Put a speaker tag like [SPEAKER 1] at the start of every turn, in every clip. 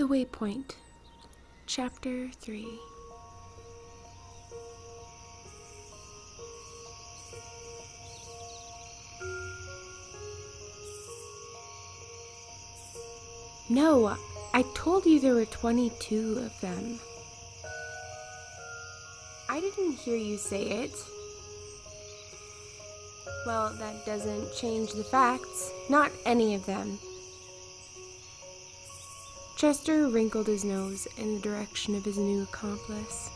[SPEAKER 1] The Waypoint, Chapter 3. No, I told you there were 22 of them. I didn't hear you say it. Well, that doesn't change the facts. Not any of them. Chester wrinkled his nose in the direction of his new accomplice.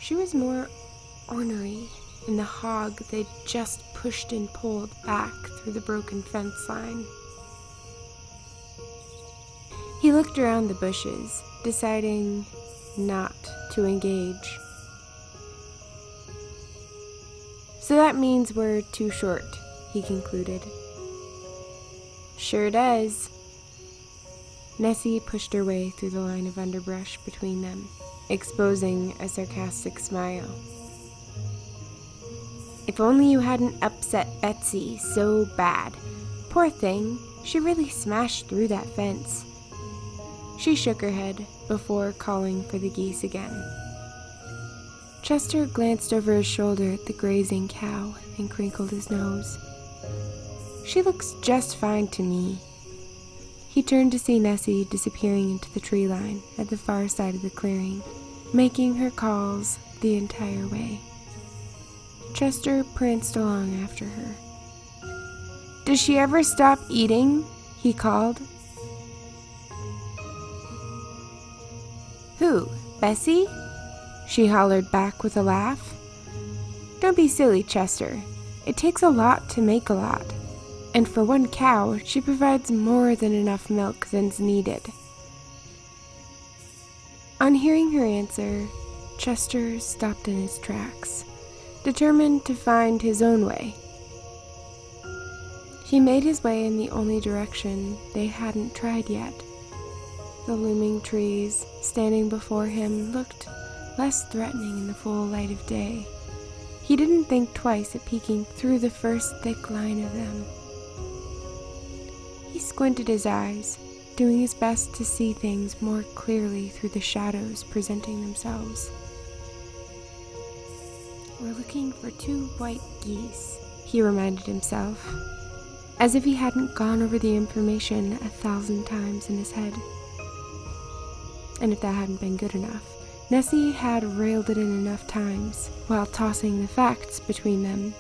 [SPEAKER 1] She was more ornery than the hog they'd just pushed and pulled back through the broken fence line. He looked around the bushes, deciding not to engage. So that means we're too short, he concluded. Sure does. Nessy pushed her way through the line of underbrush between them, exposing a sarcastic smile. If only you hadn't upset Betsy so bad. Poor thing, she really smashed through that fence. She shook her head before calling for the geese again. Chester glanced over his shoulder at the grazing cow and crinkled his nose. She looks just fine to me. He turned to see Nessy disappearing into the tree line at the far side of the clearing, making her calls the entire way. Chester pranced along after her. Does she ever stop eating? He called. Who, Bessie? She hollered back with a laugh. Don't be silly, Chester. It takes a lot to make a lot. And for one cow, she provides more than enough milk than's needed. On hearing her answer, Chester stopped in his tracks, determined to find his own way. He made his way in the only direction they hadn't tried yet. The looming trees standing before him looked less threatening in the full light of day. He didn't think twice at peeking through the first thick line of them. He squinted his eyes, doing his best to see things more clearly through the shadows presenting themselves. We're looking for 2 white geese, he reminded himself, as if he hadn't gone over the information 1,000 times in his head. And if that hadn't been good enough, Nessy had railed it in enough times while tossing the facts between them.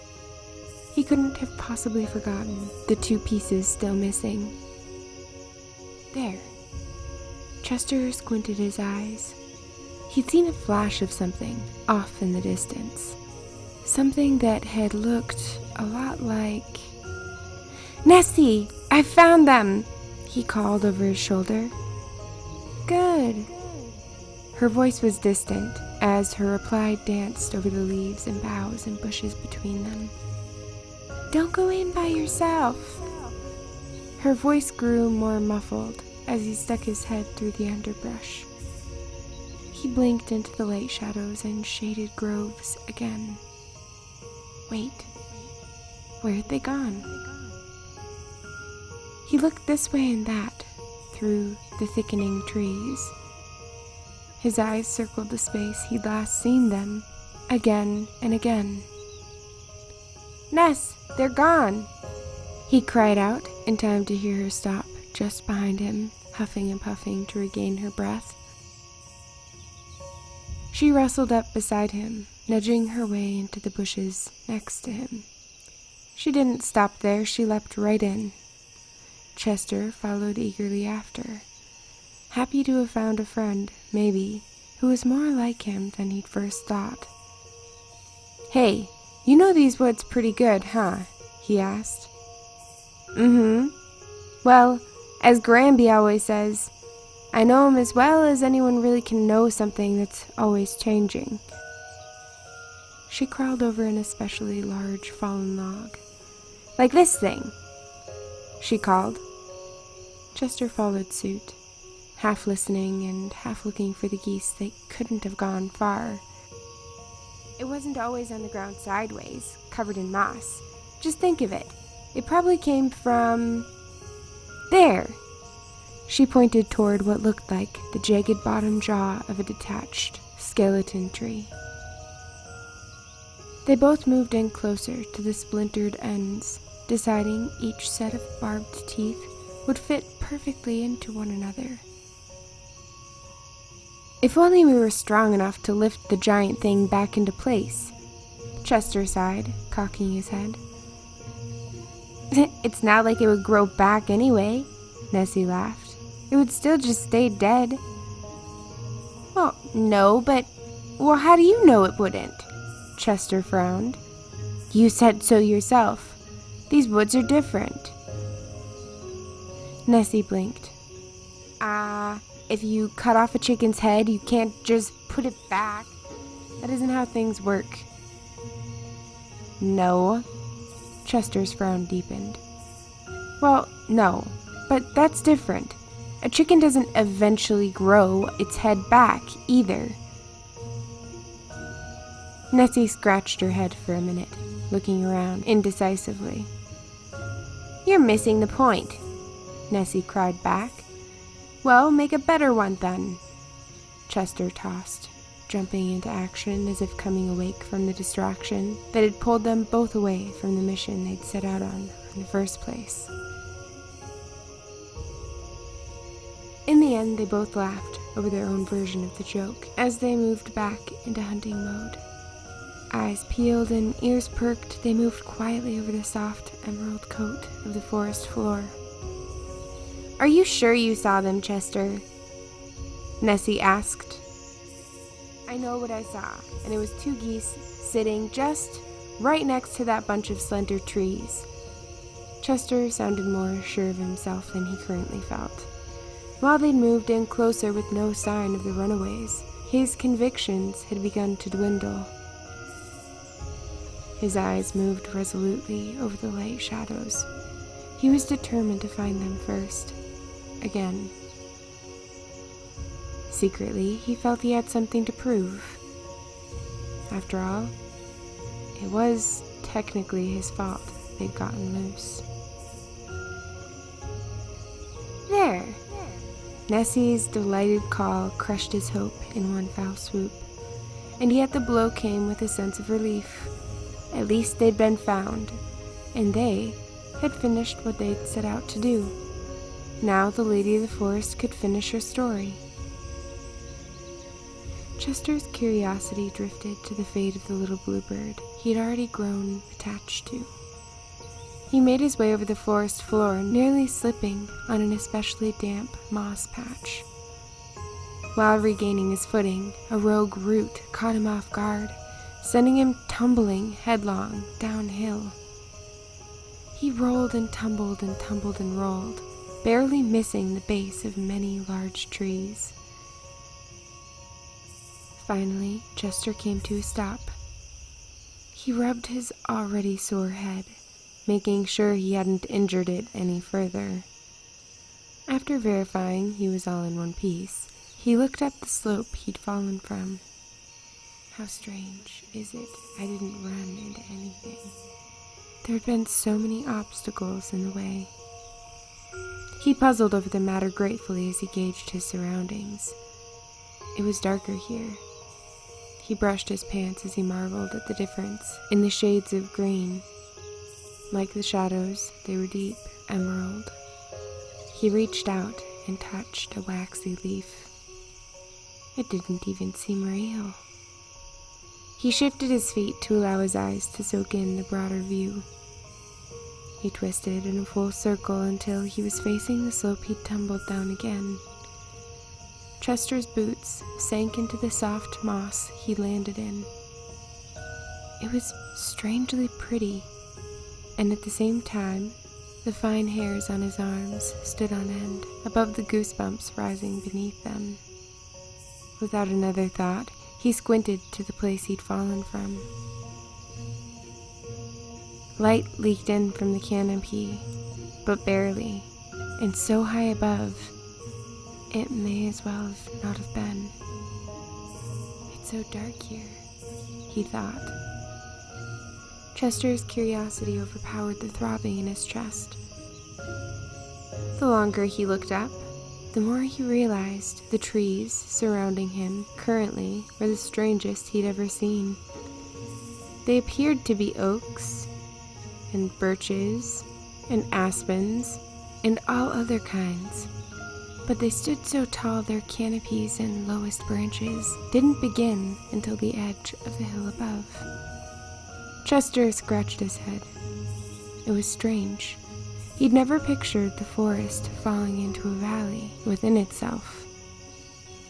[SPEAKER 1] He couldn't have possibly forgotten the 2 pieces still missing. There. Chester squinted his eyes. He'd seen a flash of something off in the distance. Something that had looked a lot like... Nessy! I found them! He called over his shoulder. Good. Her voice was distant as her reply danced over the leaves and boughs and bushes between them. Don't go in by yourself. Her voice grew more muffled as he stuck his head through the underbrush. He blinked into the light shadows and shaded groves again. Wait, where had they gone? He looked this way and that through the thickening trees. His eyes circled the space he'd last seen them, again and again. Ness, they're gone! He cried out in time to hear her stop just behind him, huffing and puffing to regain her breath. She rustled up beside him, nudging her way into the bushes next to him. She didn't stop there, she leapt right in. Chester followed eagerly after, happy to have found a friend, maybe, who was more like him than he'd first thought. Hey, you know these woods pretty good, huh? He asked. Mm-hmm. Well, as Granby always says, I know 'em as well as anyone really can know something that's always changing. She crawled over an especially large fallen log. Like this thing, she called. Chester followed suit, half listening and half looking for the geese that couldn't have gone far. It wasn't always on the ground sideways, covered in moss. Just think of it. It probably came from... there! She pointed toward what looked like the jagged bottom jaw of a detached skeleton tree. They both moved in closer to the splintered ends, deciding each set of barbed teeth would fit perfectly into one another. If only we were strong enough to lift the giant thing back into place, Chester sighed, cocking his head. It's not like it would grow back anyway, Nessy laughed. It would still just stay dead. Well, no, but... Well, how do you know it wouldn't? Chester frowned. You said so yourself. These woods are different. Nessy blinked. If you cut off a chicken's head, you can't just put it back. That isn't how things work. No. Chester's frown deepened. Well, no, but that's different. A chicken doesn't eventually grow its head back, either. Nessy scratched her head for a minute, looking around indecisively. You're missing the point, Nessy cried back. Well, make a better one then. Chester tossed, jumping into action as if coming awake from the distraction that had pulled them both away from the mission they'd set out on in the first place. In the end, they both laughed over their own version of the joke as they moved back into hunting mode. Eyes peeled and ears perked, they moved quietly over the soft emerald coat of the forest floor. Are you sure you saw them, Chester? Nessy asked. I know what I saw, and it was two geese sitting just right next to that bunch of slender trees. Chester sounded more sure of himself than he currently felt. While they'd moved in closer with no sign of the runaways, his convictions had begun to dwindle. His eyes moved resolutely over the light shadows. He was determined to find them first. Again. Secretly, he felt he had something to prove. After all, it was technically his fault they'd gotten loose. There! Nessy's delighted call crushed his hope in one foul swoop, and yet the blow came with a sense of relief. At least they'd been found, and they had finished what they'd set out to do. Now the Lady of the Forest could finish her story. Chester's curiosity drifted to the fate of the little bluebird he'd already grown attached to. He made his way over the forest floor, nearly slipping on an especially damp moss patch. While regaining his footing, a rogue root caught him off guard, sending him tumbling headlong downhill. He rolled and tumbled and tumbled and rolled, barely missing the base of many large trees. Finally, Chester came to a stop. He rubbed his already sore head, making sure he hadn't injured it any further. After verifying he was all in one piece, he looked up the slope he'd fallen from. How strange is it I didn't run into anything? There had been so many obstacles in the way. He puzzled over the matter gratefully as he gauged his surroundings. It was darker here. He brushed his pants as he marveled at the difference in the shades of green. Like the shadows, they were deep emerald. He reached out and touched a waxy leaf. It didn't even seem real. He shifted his feet to allow his eyes to soak in the broader view. He twisted in a full circle until he was facing the slope he'd tumbled down again. Chester's boots sank into the soft moss he landed in. It was strangely pretty, and at the same time, the fine hairs on his arms stood on end, above the goosebumps rising beneath them. Without another thought, he squinted to the place he'd fallen from. Light leaked in from the canopy, but barely, and so high above, it may as well have not have been. It's so dark here, he thought. Chester's curiosity overpowered the throbbing in his chest. The longer he looked up, the more he realized the trees surrounding him currently were the strangest he'd ever seen. They appeared to be oaks and birches and aspens and all other kinds, but they stood so tall their canopies and lowest branches didn't begin until the edge of the hill above. Chester scratched his head. It was strange. He'd never pictured the forest falling into a valley within itself.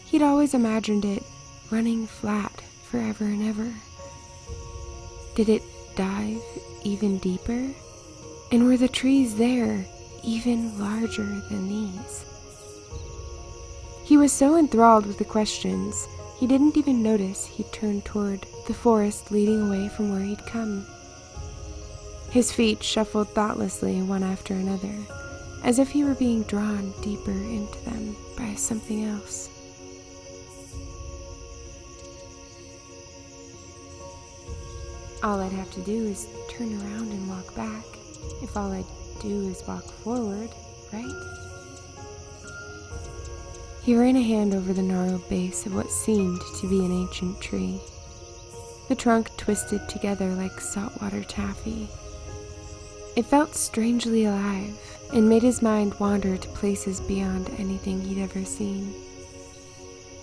[SPEAKER 1] He'd always imagined it running flat forever and ever. Did it dive even deeper? And were the trees there even larger than these? He was so enthralled with the questions, he didn't even notice he'd turned toward the forest leading away from where he'd come. His feet shuffled thoughtlessly one after another, as if he were being drawn deeper into them by something else. All I'd have to do is turn around and walk back, if all I'd do is walk forward, right? He ran a hand over the gnarled base of what seemed to be an ancient tree. The trunk twisted together like saltwater taffy. It felt strangely alive and made his mind wander to places beyond anything he'd ever seen.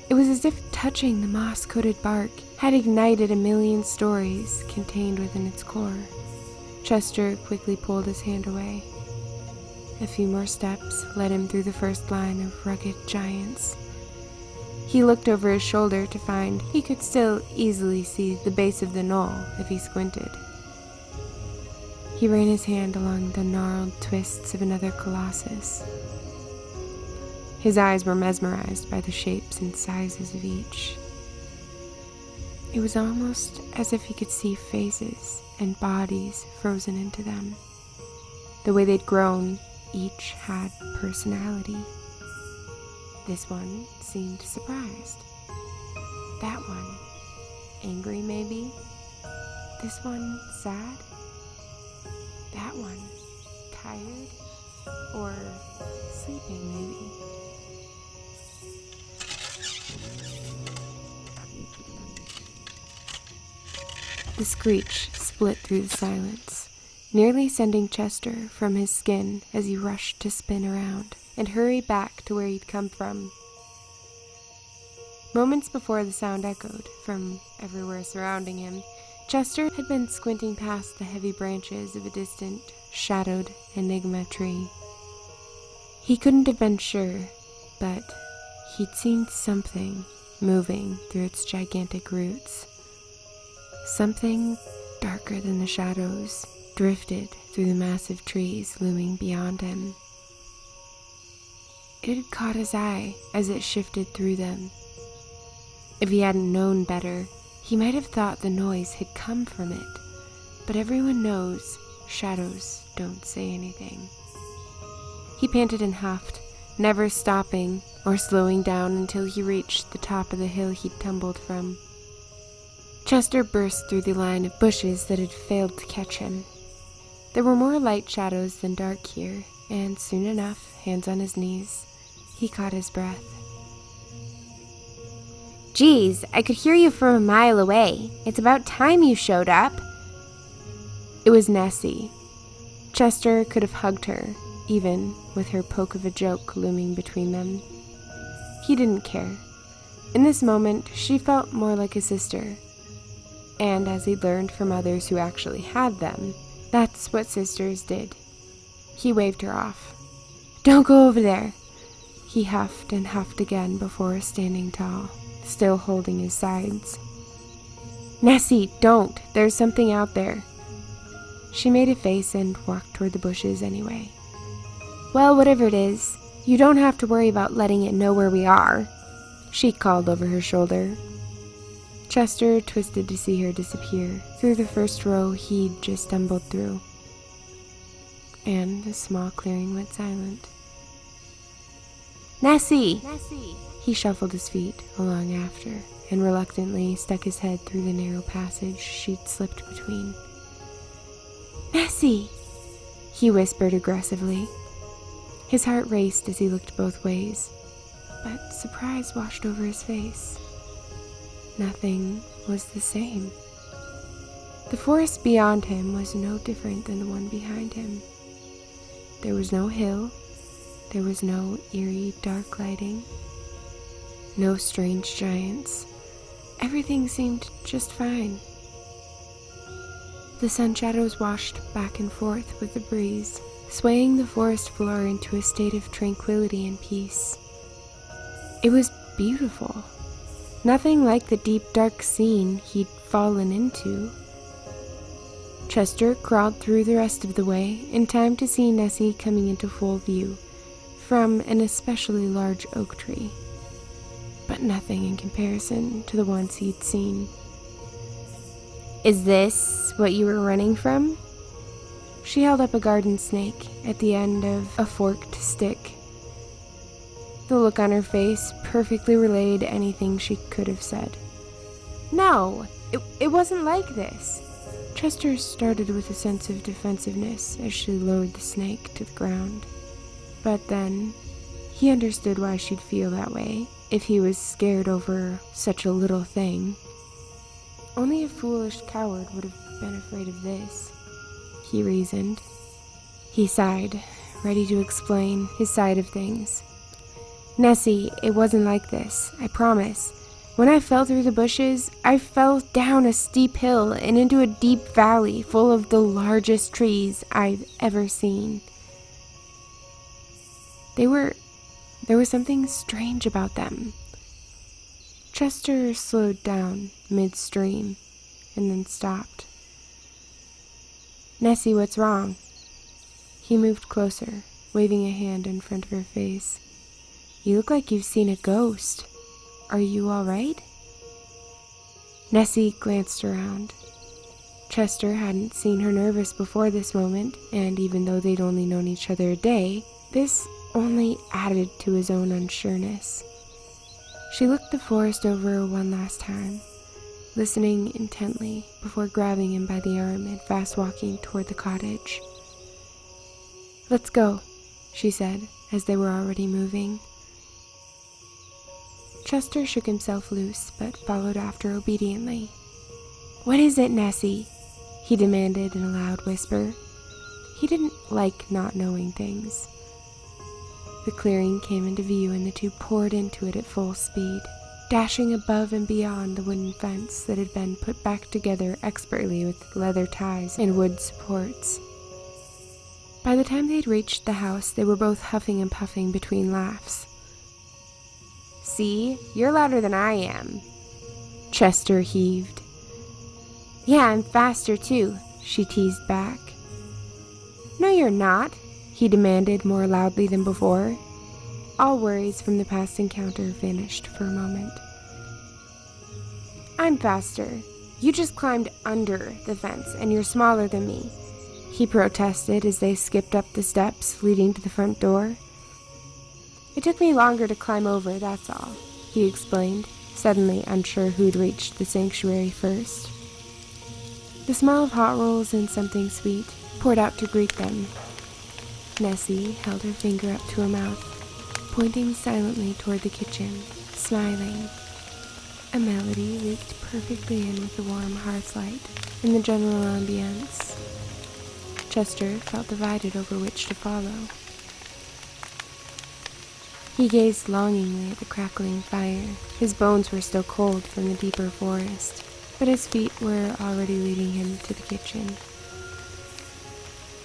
[SPEAKER 1] It was as if touching the moss-coated bark had ignited a million stories contained within its core. Chester quickly pulled his hand away. A few more steps led him through the first line of rugged giants. He looked over his shoulder to find he could still easily see the base of the knoll if he squinted. He ran his hand along the gnarled twists of another colossus. His eyes were mesmerized by the shapes and sizes of each. It was almost as if he could see faces and bodies frozen into them. The way they'd grown, each had personality. This one seemed surprised. That one, angry maybe. This one, sad. That one, tired or sleeping maybe. The screech split through the silence, nearly sending Chester from his skin as he rushed to spin around and hurry back to where he'd come from. Moments before the sound echoed from everywhere surrounding him, Chester had been squinting past the heavy branches of a distant, shadowed enigma tree. He couldn't have been sure, but he'd seen something moving through its gigantic roots. Something darker than the shadows drifted through the massive trees looming beyond him. It had caught his eye as it shifted through them. If he hadn't known better, he might have thought the noise had come from it, but everyone knows shadows don't say anything. He panted and huffed, never stopping or slowing down until he reached the top of the hill he'd tumbled from. Chester burst through the line of bushes that had failed to catch him. There were more light shadows than dark here, and soon enough, hands on his knees, he caught his breath.
[SPEAKER 2] Geez, I could hear you from a mile away. It's about time you showed up.
[SPEAKER 1] It was Nessy. Chester could have hugged her, even with her poke of a joke looming between them. He didn't care. In this moment, she felt more like a sister. And as he'd learned from others who actually had them, that's what sisters did. He waved her off. "Don't go over there." He huffed and huffed again before standing tall, still holding his sides. "Nessy, don't. There's something out there." She made a face and walked toward the bushes anyway.
[SPEAKER 2] Well, whatever it is, you don't have to worry about letting it know where we are,
[SPEAKER 1] she called over her shoulder. Chester twisted to see her disappear through the first row he'd just stumbled through. And the small clearing went silent.
[SPEAKER 2] Nessy!
[SPEAKER 1] He shuffled his feet along after and reluctantly stuck his head through the narrow passage she'd slipped between.
[SPEAKER 2] Nessy!
[SPEAKER 1] He whispered aggressively. His heart raced as he looked both ways. but surprise washed over his face. Nothing was the same. The forest beyond him was no different than the one behind him. There was no hill, there was no eerie dark lighting, no strange giants. Everything seemed just fine. The sun shadows washed back and forth with the breeze, swaying the forest floor into a state of tranquility and peace. It was beautiful. Nothing like the deep dark scene he'd fallen into. Chester crawled through the rest of the way in time to see Nessy coming into full view from an especially large oak tree, but nothing in comparison to the ones he'd seen. "Is this what you were running from?" She held up a garden snake at the end of a forked stick. The look on her face perfectly relayed anything she could have said. "No, it wasn't like this." Chester started with a sense of defensiveness as she lowered the snake to the ground. But then, he understood why she'd feel that way if he was scared over such a little thing. Only a foolish coward would have been afraid of this, he reasoned. He sighed, ready to explain his side of things. "Nessy, it wasn't like this, I promise. When I fell through the bushes, I fell down a steep hill and into a deep valley full of the largest trees I've ever seen. There was something strange about them." Chester slowed down midstream and then stopped. "Nessy, what's wrong?" He moved closer, waving a hand in front of her face. "You look like you've seen a ghost. Are you all right?" Nessy glanced around. Chester hadn't seen her nervous before this moment, and even though they'd only known each other a day, this only added to his own unsureness. She looked the forest over one last time, listening intently before grabbing him by the arm and fast walking toward the cottage. "Let's go," she said, as they were already moving. Chester shook himself loose, but followed after obediently. "What is it, Nessy?" he demanded in a loud whisper. He didn't like not knowing things. The clearing came into view and the two poured into it at full speed, dashing above and beyond the wooden fence that had been put back together expertly with leather ties and wood supports. By the time they'd reached the house, they were both huffing and puffing between laughs. "See, you're louder than I am," Chester heaved. "Yeah, I'm faster too," she teased back. "No, you're not," he demanded more loudly than before. All worries from the past encounter vanished for a moment. "I'm faster. You just climbed under the fence, and you're smaller than me," he protested as they skipped up the steps leading to the front door. "It took me longer to climb over, that's all," he explained, suddenly unsure who'd reached the sanctuary first. The smell of hot rolls and something sweet poured out to greet them. Nessy held her finger up to her mouth, pointing silently toward the kitchen, smiling. A melody leaked perfectly in with the warm hearth light and the general ambience. Chester felt divided over which to follow. He gazed longingly at the crackling fire. His bones were still cold from the deeper forest, but his feet were already leading him to the kitchen.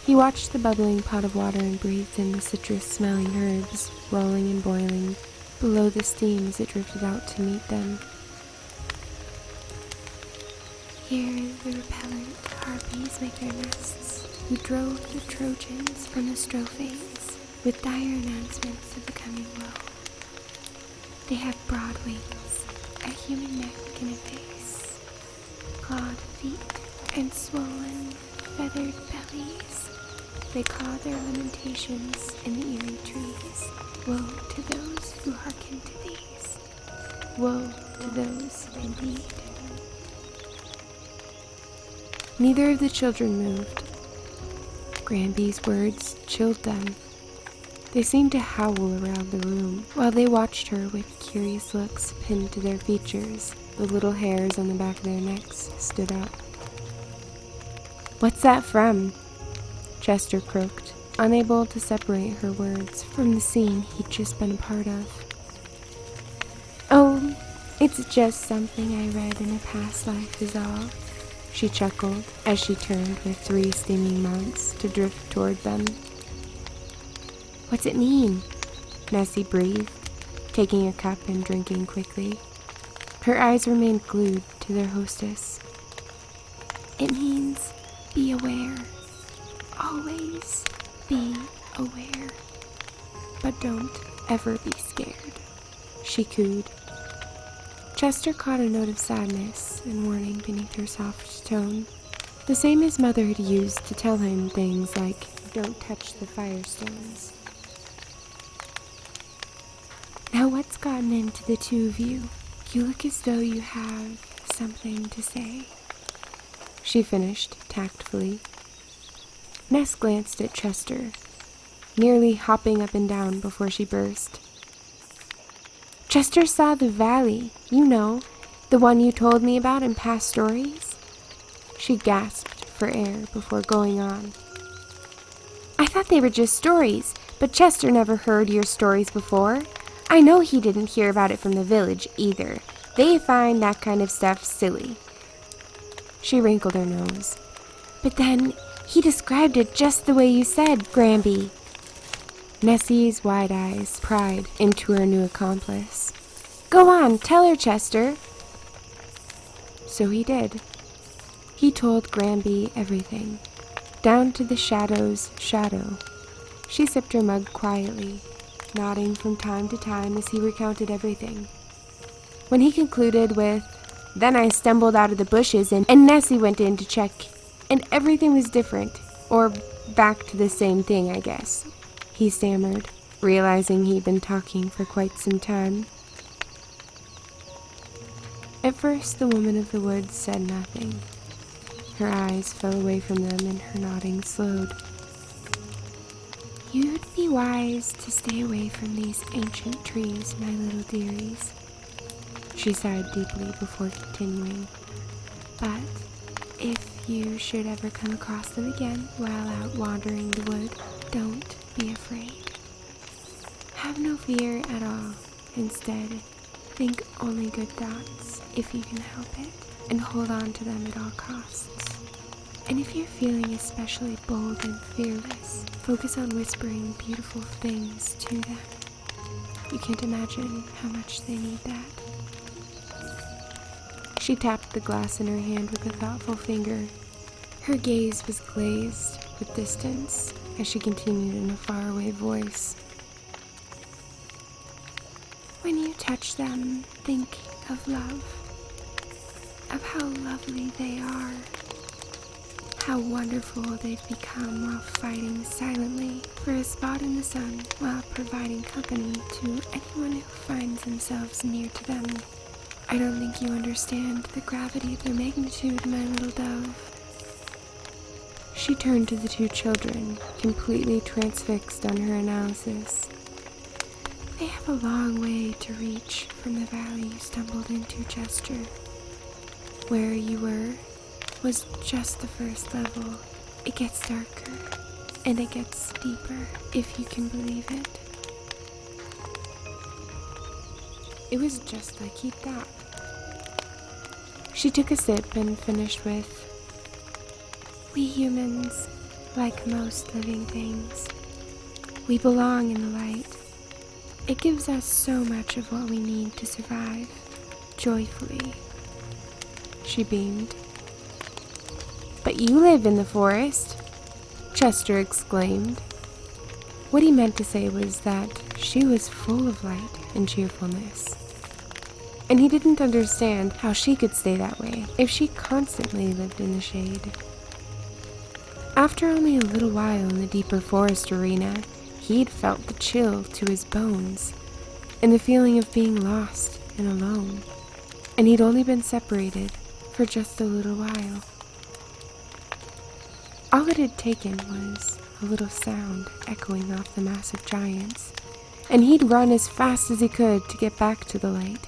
[SPEAKER 1] He watched the bubbling pot of water and breathed in the citrus-smelling herbs, rolling and boiling below the steam as it drifted out to meet them. "Here the repellent harpies make their nests, who drove the Trojans from the strophes with dire announcements of the coming woe. They have broad wings, a human neck and a face, clawed feet, and swollen, feathered bellies. They caw their lamentations in the eerie trees. Woe to those who hearken to these. Woe to those indeed." Neither of the children moved. Granby's words chilled them. They seemed to howl around the room while they watched her with curious looks pinned to their features. The little hairs on the back of their necks stood up. "What's that from?" Chester croaked, unable to separate her words from the scene he'd just been a part of. "Oh, it's just something I read in a past life is all," she chuckled as she turned with 3 steaming mugs to drift toward them. "What's it mean?" Nessy breathed, taking a cup and drinking quickly. Her eyes remained glued to their hostess. "It means be aware. Always be aware. But don't ever be scared," she cooed. Chester caught a note of sadness and warning beneath her soft tone, the same his mother had used to tell him things like, "Don't touch the firestones." "Now what's gotten into the two of you? You look as though you have something to say," she finished tactfully. Ness glanced at Chester, nearly hopping up and down before she burst. "Chester saw the valley, you know, the one you told me about in past stories?" She gasped for air before going on. "I thought they were just stories, but Chester never heard your stories before. I know he didn't hear about it from the village either. They find that kind of stuff silly." She wrinkled her nose. "But then, he described it just the way you said, Granby." Nessy's wide eyes pried into her new accomplice. "Go on, tell her, Chester." So he did. He told Granby everything, down to the shadow's shadow. She sipped her mug quietly, nodding from time to time as he recounted everything. When he concluded with, "Then I stumbled out of the bushes and Nessy went in to check, and everything was different, or back to the same thing, I guess," he stammered, realizing he'd been talking for quite some time. At first, the woman of the woods said nothing. Her eyes fell away from them and her nodding slowed. "You'd be wise to stay away from these ancient trees, my little dearies," she sighed deeply before continuing. "But if you should ever come across them again while out wandering the wood, don't be afraid. Have no fear at all. Instead, think only good thoughts if you can help it, and hold on to them at all costs. And if you're feeling especially bold and fearless, focus on whispering beautiful things to them. You can't imagine how much they need that." She tapped the glass in her hand with a thoughtful finger. Her gaze was glazed with distance as she continued in a faraway voice. "When you touch them, think of love, of how lovely they are, how wonderful they've become while fighting silently for a spot in the sun while providing company to anyone who finds themselves near to them. I don't think you understand the gravity of their magnitude, my little dove." She turned to the 2 children, completely transfixed on her analysis. "They have a long way to reach from the valley you stumbled into, Chester. Where you were was just the first level. It gets darker, and it gets deeper, if you can believe it." It was just like he thought. She took a sip and finished with, "We humans, like most living things, we belong in the light. It gives us so much of what we need to survive, joyfully." She beamed. "But you live in the forest," Chester exclaimed. What he meant to say was that she was full of light and cheerfulness, and he didn't understand how she could stay that way if she constantly lived in the shade. After only a little while in the deeper forest arena, he'd felt the chill to his bones and the feeling of being lost and alone, and he'd only been separated for just a little while. All it had taken was a little sound echoing off the massive giants, and he'd run as fast as he could to get back to the light.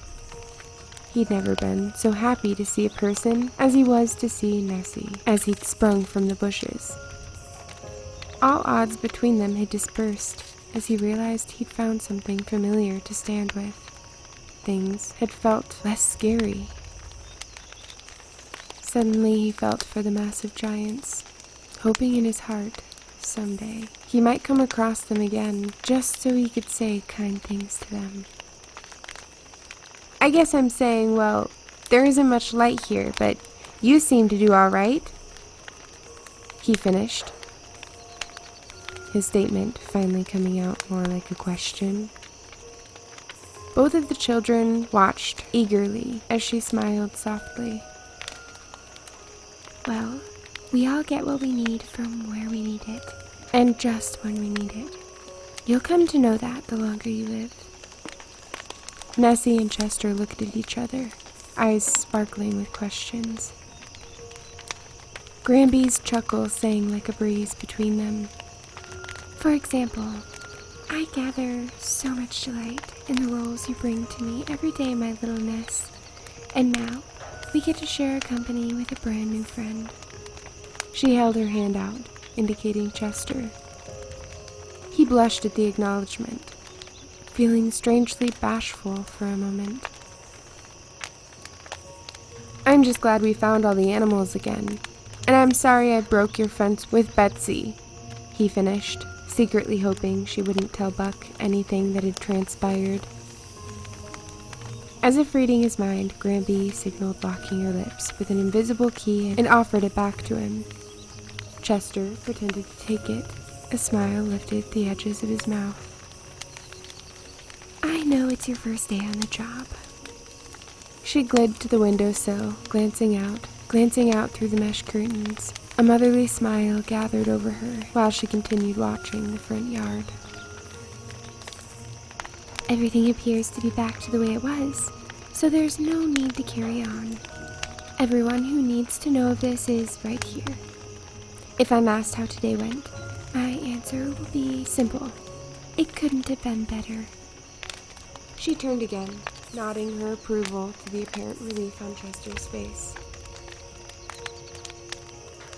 [SPEAKER 1] He'd never been so happy to see a person as he was to see Nessy as he'd sprung from the bushes. All odds between them had dispersed as he realized he'd found something familiar to stand with. Things had felt less scary. Suddenly he felt for the massive giants, hoping in his heart someday he might come across them again, just so he could say kind things to them. I guess I'm saying, well, there isn't much light here, but you seem to do all right, he finished, his statement finally coming out more like a question. Both of the children watched eagerly as she smiled softly.
[SPEAKER 2] Well, we all get what we need from where we need it,
[SPEAKER 1] And just when we need it.
[SPEAKER 2] You'll come to know that the longer you live.
[SPEAKER 1] Nessy and Chester looked at each other, eyes sparkling with questions. Granby's chuckle sang like a breeze between them.
[SPEAKER 2] For example, I gather so much delight in the roles you bring to me every day, my little Ness. And now, we get to share a company with a brand new friend.
[SPEAKER 1] She held her hand out, indicating Chester. He blushed at the acknowledgement, feeling strangely bashful for a moment. I'm just glad we found all the animals again, and I'm sorry I broke your fence with Betsy, he finished, secretly hoping she wouldn't tell Buck anything that had transpired. As if reading his mind, Granby signaled locking her lips with an invisible key and offered it back to him. Chester pretended to take it. A smile lifted the edges of his mouth.
[SPEAKER 2] I know it's your first day on the job.
[SPEAKER 1] She glid to the windowsill, glancing out through the mesh curtains. A motherly smile gathered over her while she continued watching the front yard.
[SPEAKER 2] Everything appears to be back to the way it was, so there's no need to carry on. Everyone who needs to know of this is right here. If I'm asked how today went, my answer will be simple. It couldn't have been better.
[SPEAKER 1] She turned again, nodding her approval to the apparent relief on Chester's face.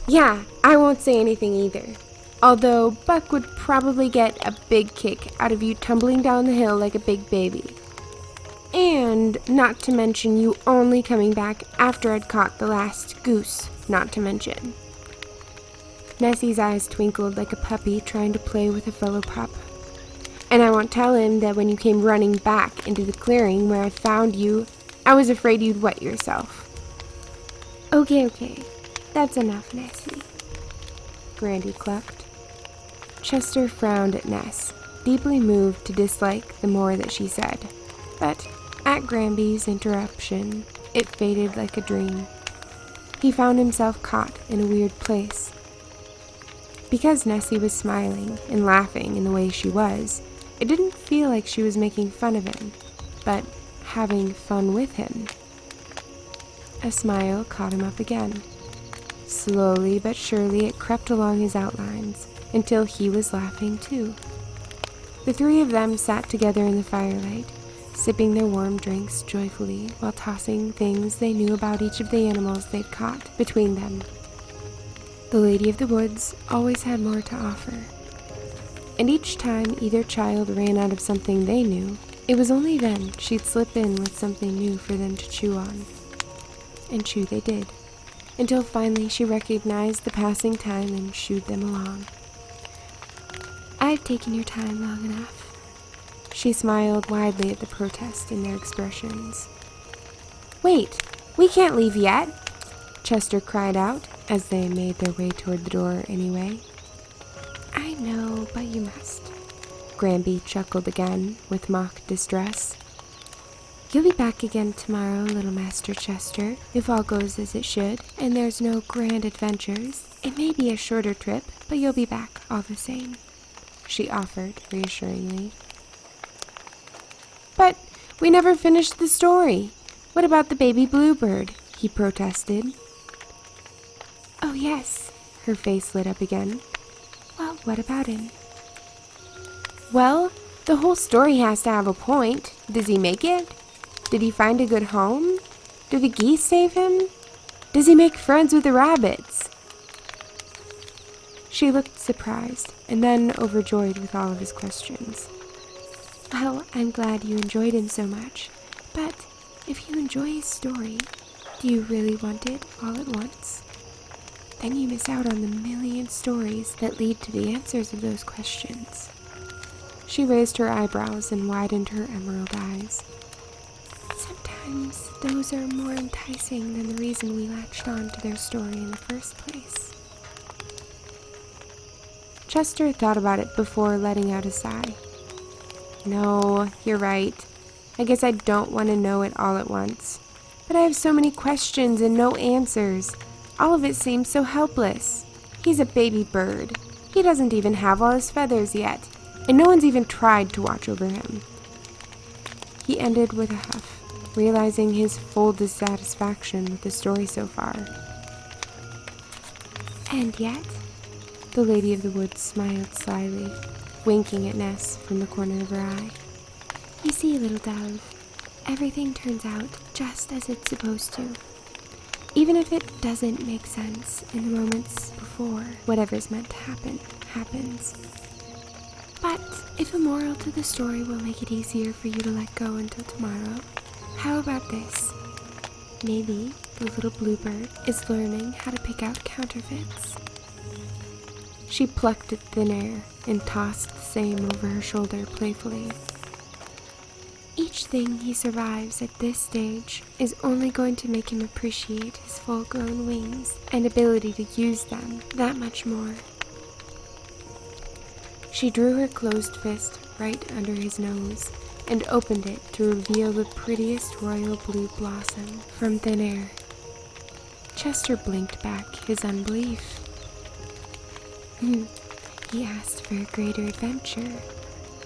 [SPEAKER 1] Yeah, I won't say anything either. Although Buck would probably get a big kick out of you tumbling down the hill like a big baby. And not to mention you only coming back after I'd caught the last goose, not to mention. Nessy's eyes twinkled like a puppy trying to play with a fellow pup. And I won't tell him that when you came running back into the clearing where I found you, I was afraid you'd wet yourself.
[SPEAKER 2] Okay. That's enough, Nessy.
[SPEAKER 1] Grandy clucked. Chester frowned at Ness, deeply moved to dislike the more that she said. But at Granby's interruption, it faded like a dream. He found himself caught in a weird place. Because Nessy was smiling and laughing in the way she was, it didn't feel like she was making fun of him, but having fun with him. A smile caught him up again. Slowly but surely it crept along his outlines until he was laughing too. The three of them sat together in the firelight, sipping their warm drinks joyfully while tossing things they knew about each of the animals they'd caught between them. The Lady of the Woods always had more to offer, and each time either child ran out of something they knew, it was only then she'd slip in with something new for them to chew on. And chew they did, until finally she recognized the passing time and shooed them along.
[SPEAKER 2] I've taken your time long enough.
[SPEAKER 1] She smiled widely at the protest in their expressions. Wait, we can't leave yet, Chester cried out as they made their way toward the door anyway.
[SPEAKER 2] I know, but you must.
[SPEAKER 1] Granby chuckled again with mock distress.
[SPEAKER 2] You'll be back again tomorrow, little Master Chester, if all goes as it should, and there's no grand adventures. It may be a shorter trip, but you'll be back all the same,
[SPEAKER 1] she offered reassuringly. But we never finished the story. What about the baby bluebird? He protested.
[SPEAKER 2] Oh yes,
[SPEAKER 1] her face lit up again.
[SPEAKER 2] Well,
[SPEAKER 1] What about him? Well, the whole story has to have a point. Does he make it? Did he find a good home? Do the geese save him? Does he make friends with the rabbits? She looked surprised and then overjoyed with all of his questions. Well, I'm glad you enjoyed him so much, but if you enjoy his story, do you really want it all at once? Then you miss out on the million stories that lead to the answers of those questions. She raised her eyebrows and widened her emerald eyes. Sometimes those are more enticing than the reason we latched on to their story in the first place. Chester thought about it before letting out a sigh. No, you're right. I guess I don't want to know it all at once. But I have so many questions and no answers. All of it seems so helpless. He's a baby bird. He doesn't even have all his feathers yet, and no one's even tried to watch over him. He ended with a huff, realizing his full dissatisfaction with the story so far. And yet, the Lady of the Woods smiled slyly, winking at Ness from the corner of her eye. You see, little dove, everything turns out just as it's supposed to. Even if it doesn't make sense in the moments before, whatever's meant to happen, happens. But if a moral to the story will make it easier for you to let go until tomorrow, how about this? Maybe the little bluebird is learning how to pick out counterfeits. She plucked at thin air and tossed the same over her shoulder playfully. Each thing he survives at this stage is only going to make him appreciate his full-grown wings and ability to use them that much more. She drew her closed fist right under his nose and opened it to reveal the prettiest royal blue blossom from thin air. Chester blinked back his unbelief. He asked for a greater adventure.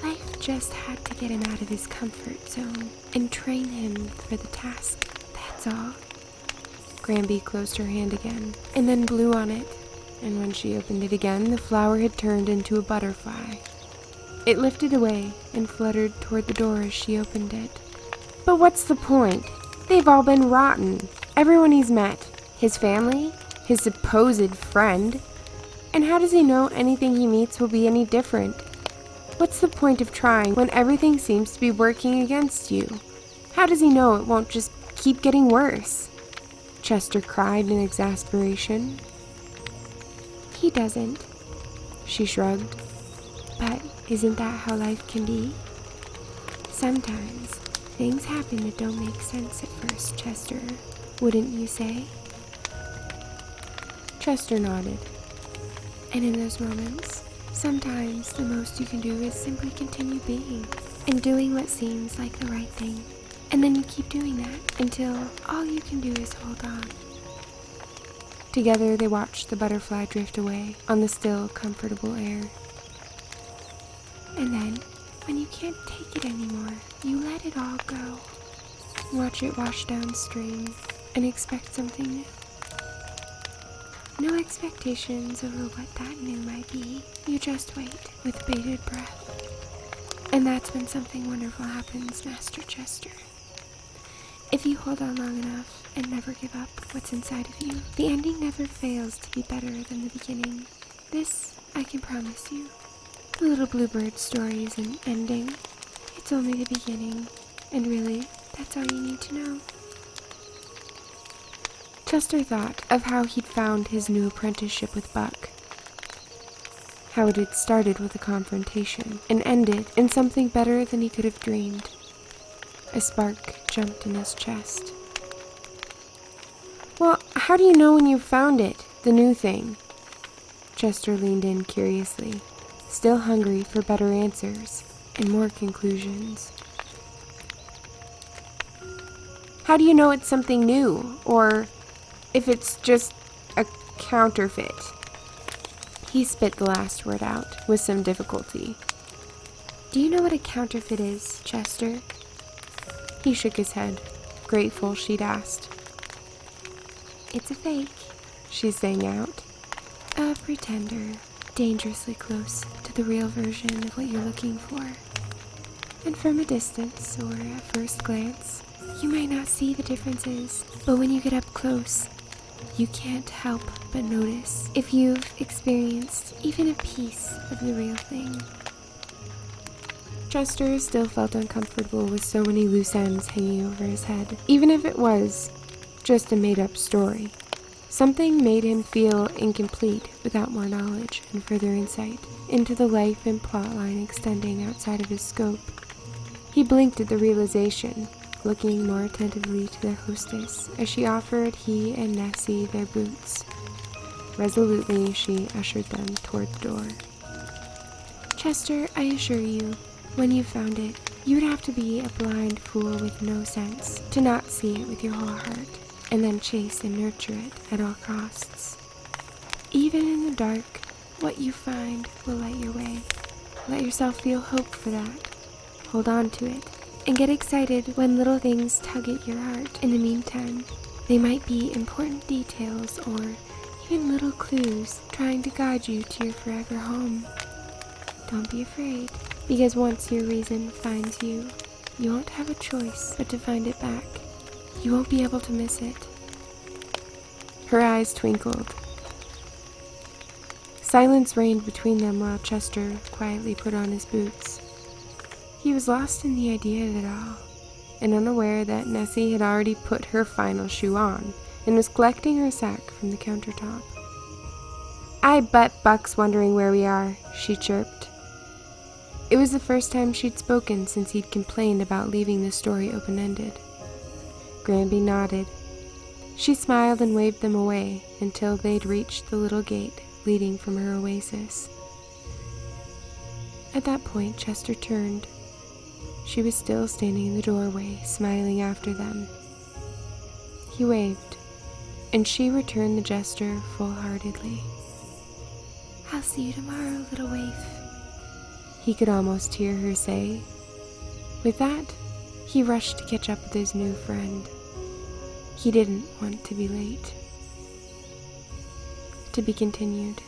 [SPEAKER 1] Life just had to get him out of his comfort zone and train him for the task, that's all. Granby closed her hand again and then blew on it, and when she opened it again, the flower had turned into a butterfly. It lifted away and fluttered toward the door as she opened it. But what's the point? They've all been rotten. Everyone he's met. His family, his supposed friend. And how does he know anything he meets will be any different? What's the point of trying when everything seems to be working against you? How does he know it won't just keep getting worse? Chester cried in exasperation. He doesn't, she shrugged. But isn't that how life can be? Sometimes things happen that don't make sense at first, Chester, wouldn't you say? Chester nodded. And in those moments, sometimes the most you can do is simply continue being and doing what seems like the right thing. And then you keep doing that until all you can do is hold on. Together they watched the butterfly drift away on the still, comfortable air. And then, when you can't take it anymore, you let it all go. Watch it wash downstream and expect something new. No expectations over what that new might be. You just wait with bated breath. And that's when something wonderful happens, Master Chester. If you hold on long enough and never give up what's inside of you, the ending never fails to be better than the beginning. This I can promise you. The little bluebird story isn't ending. It's only the beginning. And really, that's all you need to know. Chester thought of how he'd found his new apprenticeship with Buck. How it had started with a confrontation and ended in something better than he could have dreamed. A spark jumped in his chest. Well, how do you know when you've found it, the new thing? Chester leaned in curiously, still hungry for better answers and more conclusions. How do you know it's something new, or if it's just a counterfeit? He spit the last word out with some difficulty. Do you know what a counterfeit is, Chester? He shook his head, grateful she'd asked. It's a fake, she sang out. A pretender.
[SPEAKER 2] dangerously close to the real version of what you're looking for. And from a distance, or at first glance, you might not see the differences, but when you get up close, you can't help but notice if you've experienced even a piece of the real thing.
[SPEAKER 1] Chester still felt uncomfortable with so many loose ends hanging over his head, even if it was just a made-up story. Something made him feel incomplete without more knowledge and further insight into the life and plotline extending outside of his scope. He blinked at the realization, looking more attentively to their hostess as she offered he and Nessy their boots. Resolutely, she ushered them toward the door.
[SPEAKER 2] Chester, I assure you, when you've found it, you would have to be a blind fool with no sense to not see it with your whole heart, and then chase and nurture it at all costs. Even in the dark, what you find will light your way. Let yourself feel hope for that. Hold on to it, and get excited when little things tug at your heart. In the meantime, they might be important details or even little clues trying to guide you to your forever home. Don't be afraid, because once your reason finds you, you won't have a choice but to find it back. You won't be able to miss it.
[SPEAKER 1] Her eyes twinkled. Silence reigned between them while Chester quietly put on his boots. He was lost in the idea of it all, and unaware that Nessy had already put her final shoe on and was collecting her sack from the countertop. "I bet Buck's wondering where we are," she chirped. It was the first time she'd spoken since he'd complained about leaving the story open-ended. Granby nodded. She smiled and waved them away until they'd reached the little gate leading from her oasis. At that point, Chester turned. She was still standing in the doorway, smiling after them. He waved, and she returned the gesture full-heartedly.
[SPEAKER 2] "I'll see you tomorrow, little waif,"
[SPEAKER 1] he could almost hear her say. With that, he rushed to catch up with his new friend. He didn't want to be late. To be continued.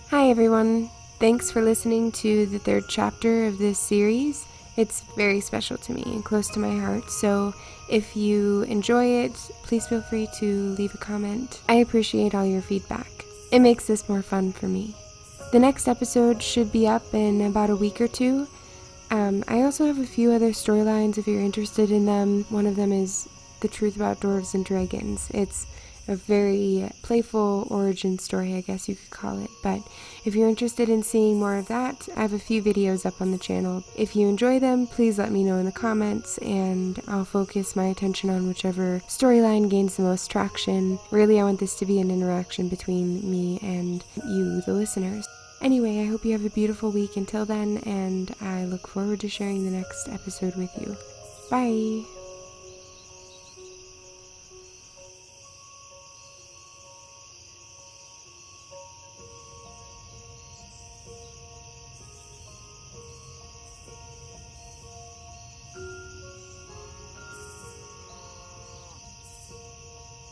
[SPEAKER 1] Hi everyone, thanks for listening to the third chapter of this series. It's very special to me and close to my heart, so if you enjoy it, please feel free to leave a comment. I appreciate all your feedback. It makes this more fun for me. The next episode should be up in about a week or two. I also have a few other storylines if you're interested in them. One of them is The Truth About Dwarves and Dragons. It's a very playful origin story, I guess you could call it. But if you're interested in seeing more of that, I have a few videos up on the channel. If you enjoy them, please let me know in the comments, and I'll focus my attention on whichever storyline gains the most traction. Really, I want this to be an interaction between me and you, the listeners. Anyway, I hope you have a beautiful week until then, and I look forward to sharing the next episode with you. Bye!